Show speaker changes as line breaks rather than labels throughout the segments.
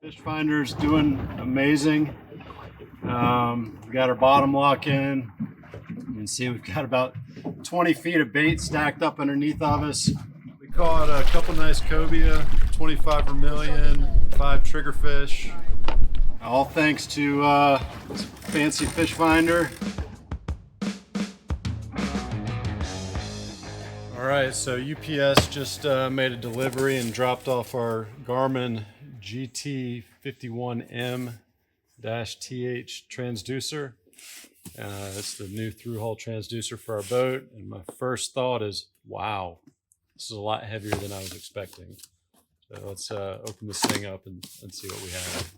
Fish finder's doing amazing. We got our bottom lock in. You can see we've got about 20 feet of bait stacked up underneath of us. We caught a couple nice cobia, 25 vermilion, 5 triggerfish. All thanks to fancy fish finder. All right, so UPS just made a delivery and dropped off our Garmin GT51M Thru-Hull Transducer. It's the new through-hull transducer for our boat. And my first thought is, wow, this is a lot heavier than I was expecting. So let's open this thing up and see what we have.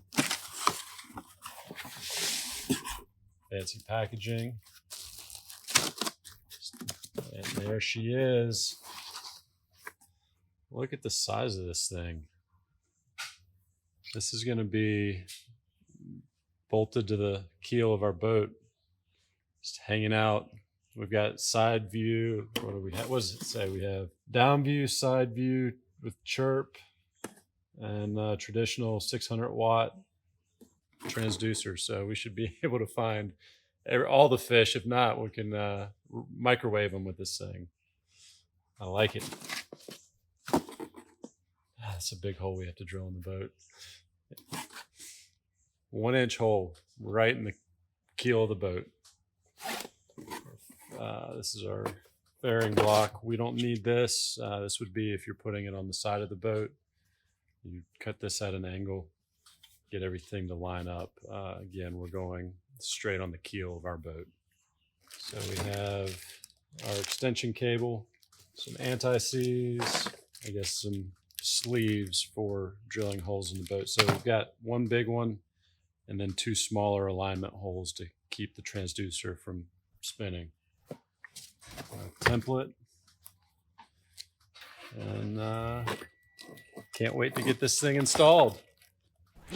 Fancy packaging. And there she is. Look at the size of this thing. This is going to be bolted to the keel of our boat, just hanging out. We've got side view. What do we have? What does it say? We have down view, side view with chirp, and traditional 600 watt transducer. So we should be able to find all the fish. If not, we can microwave them with this thing. I like it. That's a big hole we have to drill in the boat. 1 inch hole right in the keel of the boat. This is our fairing block. We don't need this. This would be if you're putting it on the side of the boat. You cut this at an angle, get everything to line up. Again, we're going straight on the keel of our boat. So we have our extension cable, some anti-seize, I guess some sleeves for drilling holes in the boat. So we've got one big one and then 2 smaller alignment holes to keep the transducer from spinning. Template. And can't wait to get this thing installed.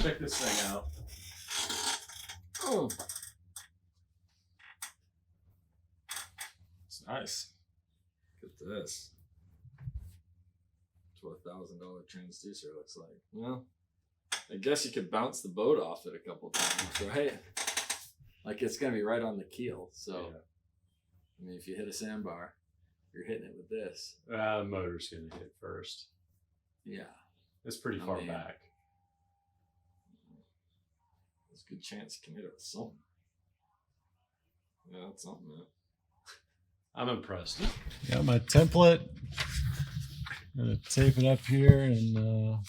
Check this thing out. Oh, it's nice.
Look at this. $12,000 transducer looks like. Well, I guess you could bounce the boat off it a couple times, right? Like it's gonna be right on the keel. So, yeah. I mean, if you hit a sandbar, you're hitting it with this.
The motor's gonna hit first.
Yeah,
it's pretty far back.
There's a good chance you can hit it with something. Yeah, that's something, man.
I'm impressed. Got my template. I'm gonna tape it up here and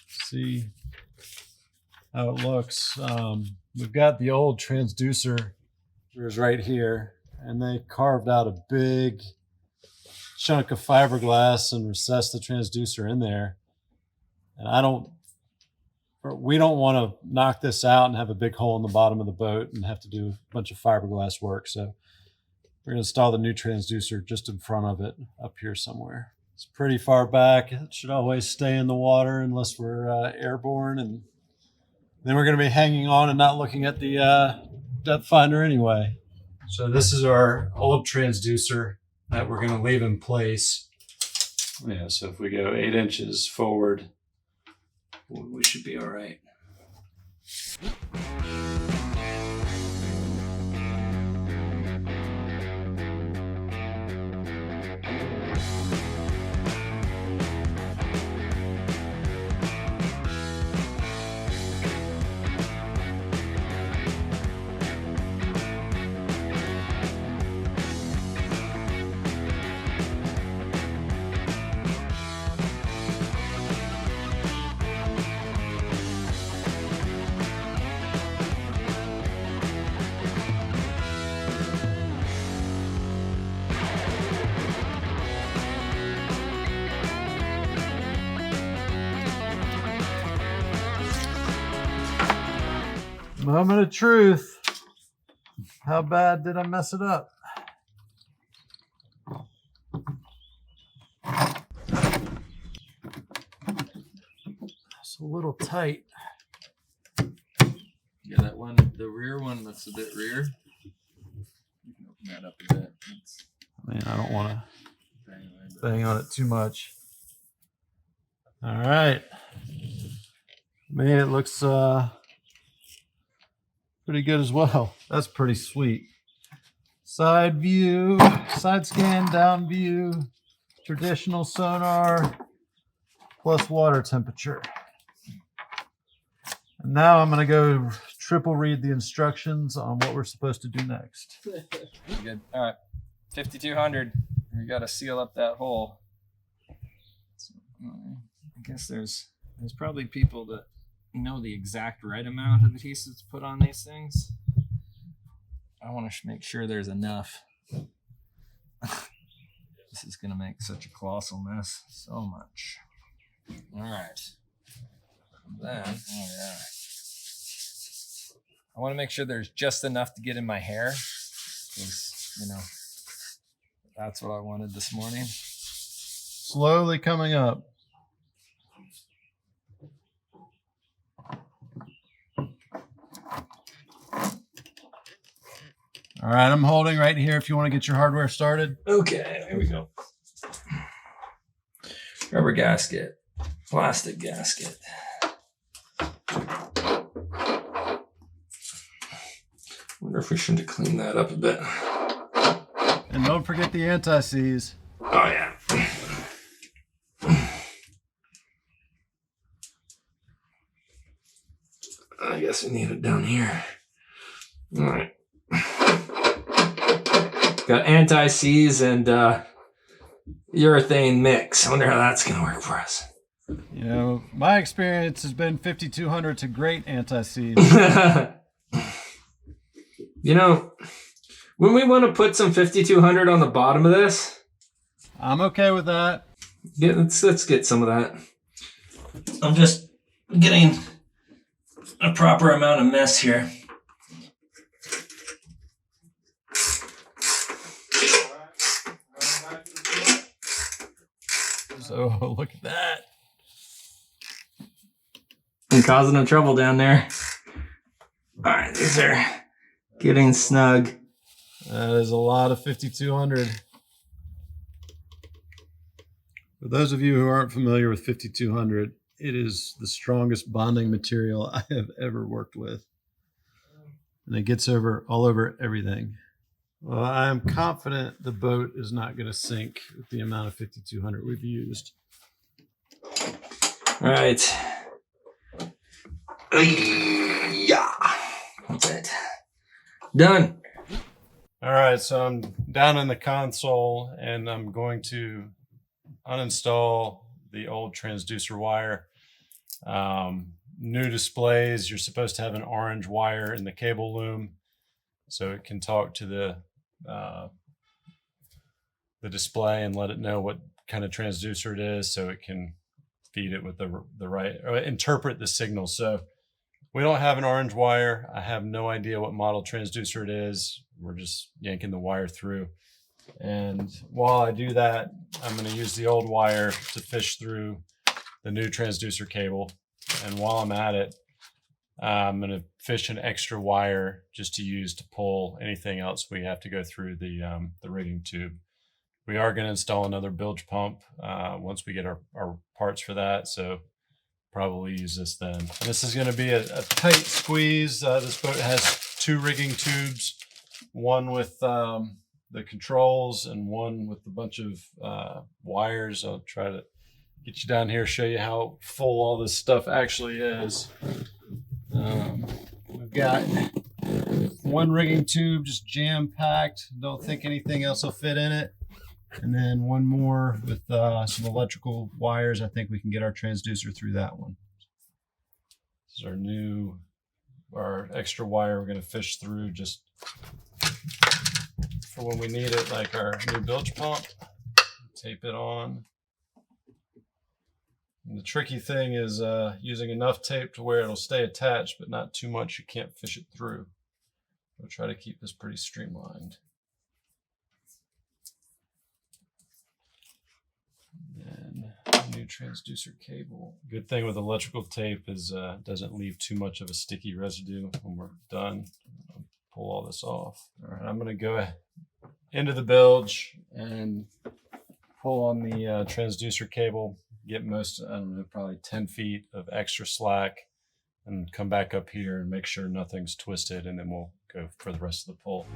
see how it looks. We've got the old transducer right here, and they carved out a big chunk of fiberglass and recessed the transducer in there. And we don't want to knock this out and have a big hole in the bottom of the boat and have to do a bunch of fiberglass work. So we're going to install the new transducer just in front of it up here somewhere. It's pretty far back. It should always stay in the water unless we're airborne. And then we're going to be hanging on and not looking at the depth finder anyway. So this is our old transducer that we're going to leave in place. Yeah, so if we go 8 inches forward, we should be all right. Moment of truth. How bad did I mess it up? It's a little tight.
Yeah, that one, the rear one that's a bit rear. You can open that up a bit.
I mean, I don't want to bang on it too much. All right. Man, it looks pretty good as well. That's pretty sweet. Side view, side scan, down view, traditional sonar, plus water temperature. And now I'm going to go triple read the instructions on what we're supposed to do next.
Good. All right. 5200. We got to seal up that hole. So, I guess there's probably people that know the exact right amount of adhesive to put on these things. I want to make sure there's enough. This is going to make such a colossal mess. So much. All right. Then, I want to make sure there's just enough to get in my hair. Because, you know, that's what I wanted this morning.
Slowly coming up. All right, I'm holding right here if you want to get your hardware started.
Okay, here we go. Rubber gasket, plastic gasket. Wonder if we should clean that up a bit.
And don't forget the anti-seize.
Oh, yeah. I guess we need it down here. All right. Got anti-seize and urethane mix. I wonder how that's going to work for us.
You know, my experience has been 5200 to great anti-seize.
You know, when we want to put some 5200 on the bottom of this,
I'm okay with that.
yeah, let's get some of that. I'm just getting a proper amount of mess here.
So look at that.
I'm causing them trouble down there. All right, these are getting snug.
That is a lot of 5200. For those of you who aren't familiar with 5200, it is the strongest bonding material I have ever worked with. And it gets all over everything. Well, I am confident the boat is not going to sink with the amount of 5200 we've used.
All right. Yeah. That's it. Done.
All right, so I'm down in the console and I'm going to uninstall the old transducer wire. New displays, you're supposed to have an orange wire in the cable loom so it can talk to the display and let it know what kind of transducer it is so it can feed it with the right, or interpret the signal. So we don't have an orange wire. I have no idea what model transducer it is. We're just yanking the wire through. And while I do that, I'm going to use the old wire to fish through the new transducer cable. And while I'm at it, I'm going to fish an extra wire just to use to pull anything else we have to go through the rigging tube. We are going to install another bilge pump once we get our parts for that. So probably use this then. And this is going to be a tight squeeze. This boat has 2 rigging tubes, one with the controls and one with a bunch of wires. I'll try to get you down here, show you how full all this stuff actually is. We've got 1 rigging tube just jam-packed. Don't think anything else will fit in it. And then 1 more with some electrical wires. I think we can get our transducer through that one. This is our extra wire we're going to fish through just for when we need it, like our new bilge pump. Tape it on. And the tricky thing is using enough tape to where it'll stay attached, but not too much you can't fish it through. We'll try to keep this pretty streamlined. And new transducer cable. Good thing with electrical tape is it doesn't leave too much of a sticky residue when we're done. I'll pull all this off. All right, I'm going to go into the bilge and pull on the transducer cable. Get most, I don't know, probably 10 feet of extra slack and come back up here and make sure nothing's twisted, and then we'll go for the rest of the pull.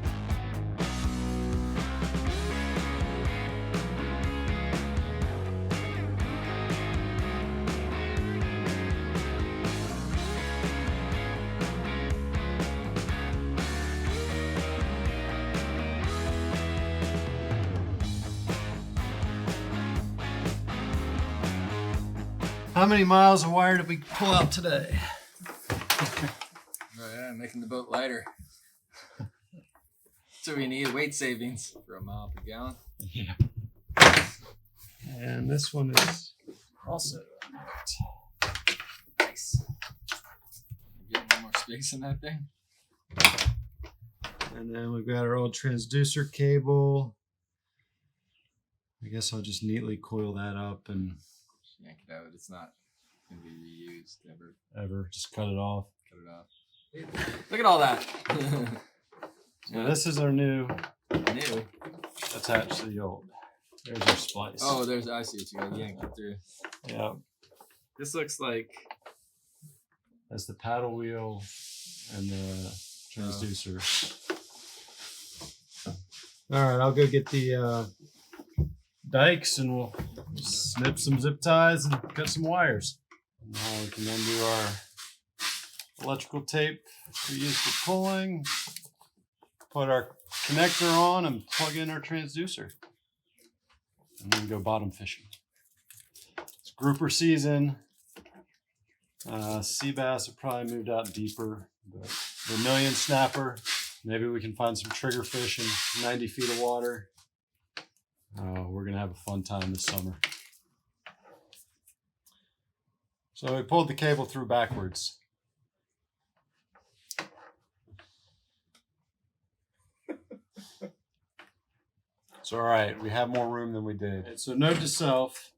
How many miles of wire did we pull out today?
Oh yeah, making the boat lighter. So we need weight savings for a mile per gallon.
Yeah. And this one is also
Nice. Getting a little more space in that thing.
And then we've got our old transducer cable. I guess I'll just neatly coil that up and
Yank it out. It's not going to be reused
ever just cut it off.
Cut it off. Look at all that.
So this is our new
New.
attached to the old. There's our splice.
Oh, I see what you got. Yank it through.
Yeah.
This looks like.
That's the paddle wheel and the transducer. All right, I'll go get the dikes and we'll snip some zip ties and cut some wires. And now we can undo our electrical tape we use for pulling, put our connector on and plug in our transducer, and then go bottom fishing. It's grouper season. Sea bass have probably moved out deeper, but vermilion snapper, maybe we can find some trigger fish in 90 feet of water. We're gonna have a fun time this summer. So we pulled the cable through backwards. So all right, we have more room than we did. So note to self,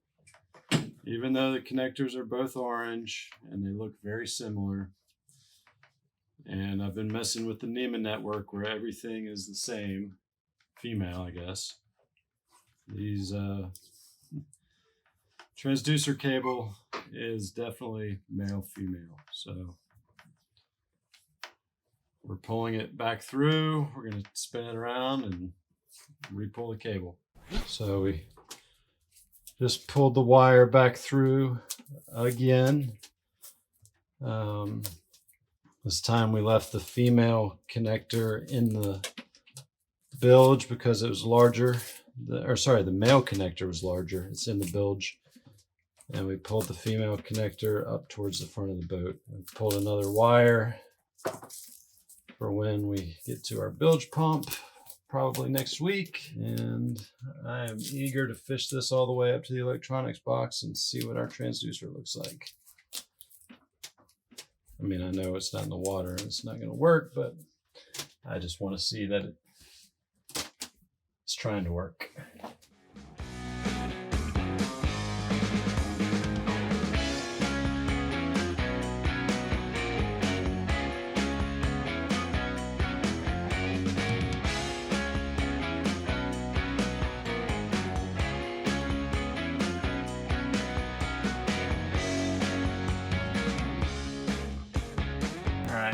even though the connectors are both orange and they look very similar, and I've been messing with the Neiman network where everything is the same, female, I guess. These transducer cable is definitely male female, so we're pulling it back through. We're going to spin it around and re-pull the cable. So we just pulled the wire back through again. This time we left the female connector in the bilge because it was larger. The male connector was larger. It's in the bilge. And we pulled the female connector up towards the front of the boat. And pulled another wire for when we get to our bilge pump, probably next week. And I am eager to fish this all the way up to the electronics box and see what our transducer looks like. I mean, I know it's not in the water and it's not going to work, but I just want to see that it's trying to work.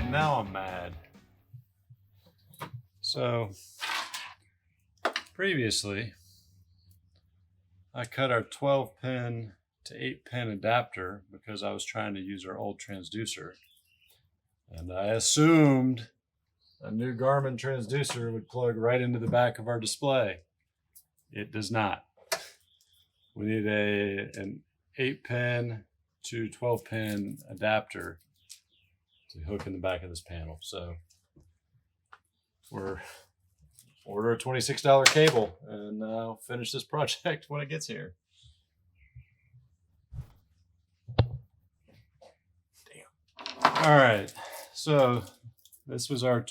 Now I'm mad. So previously I cut our 12-pin to 8-pin adapter because I was trying to use our old transducer, and I assumed a new Garmin transducer would plug right into the back of our display. It does not. We need an 8-pin to 12-pin adapter to hook in the back of this panel. So we're order a $26 cable and I'll finish this project when it gets here. Damn. All right, so this was our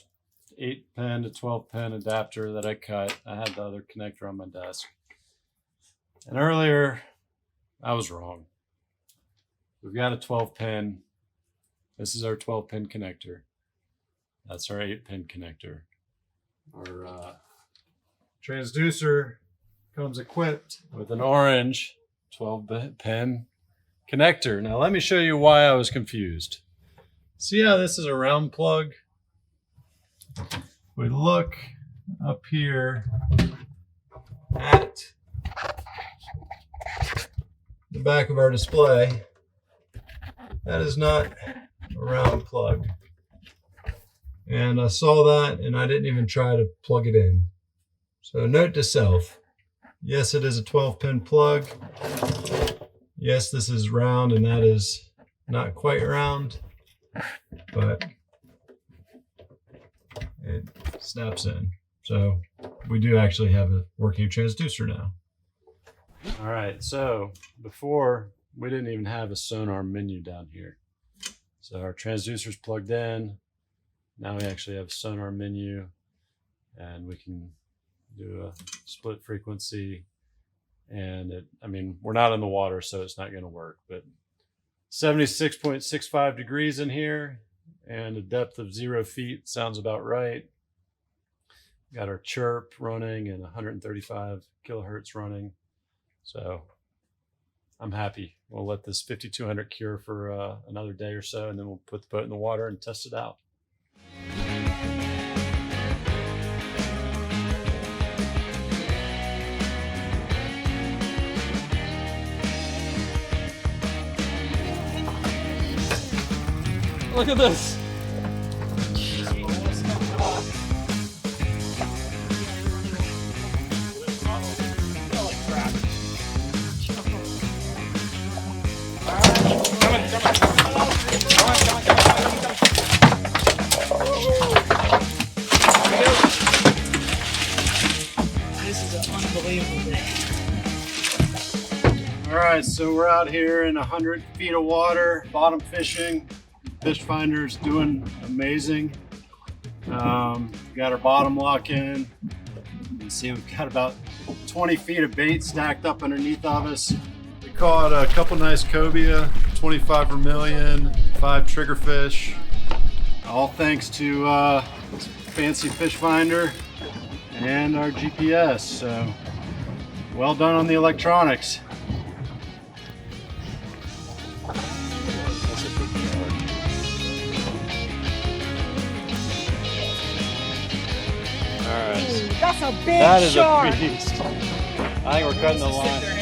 8-pin to 12-pin adapter that I cut. I had the other connector on my desk, and earlier I was wrong. We've got a 12-pin. This is our 12-pin connector. That's our 8-pin connector. Our transducer comes equipped with an orange 12-pin connector. Now let me show you why I was confused. See how this is a round plug? We look up here at the back of our display. That is not a round plug. And I saw that and I didn't even try to plug it in. So note to self, yes, it is a 12-pin plug. Yes, this is round and that is not quite round, but it snaps in. So we do actually have a working transducer now. All right, so before we didn't even have a sonar menu down here. So our transducer's plugged in. Now we actually have a sonar menu and we can do a split frequency. And we're not in the water, so it's not gonna work, but 76.65 degrees in here and a depth of 0 feet sounds about right. Got our chirp running and 135 kilohertz running. So I'm happy. We'll let this 5200 cure for another day or so, and then we'll put the boat in the water and test it out.
Look at this.
This is an unbelievable day.
All right, so we're out here in 100 feet of water, bottom fishing. Fish finder's doing amazing. Got our bottom lock in. You can see we've got about 20 feet of bait stacked up underneath of us. We caught a couple nice cobia, 25 vermilion, 5 triggerfish. All thanks to fancy fish finder and our GPS. So well done on the electronics.
That's a big
That is
shark.
a beast. I think we're cutting the line.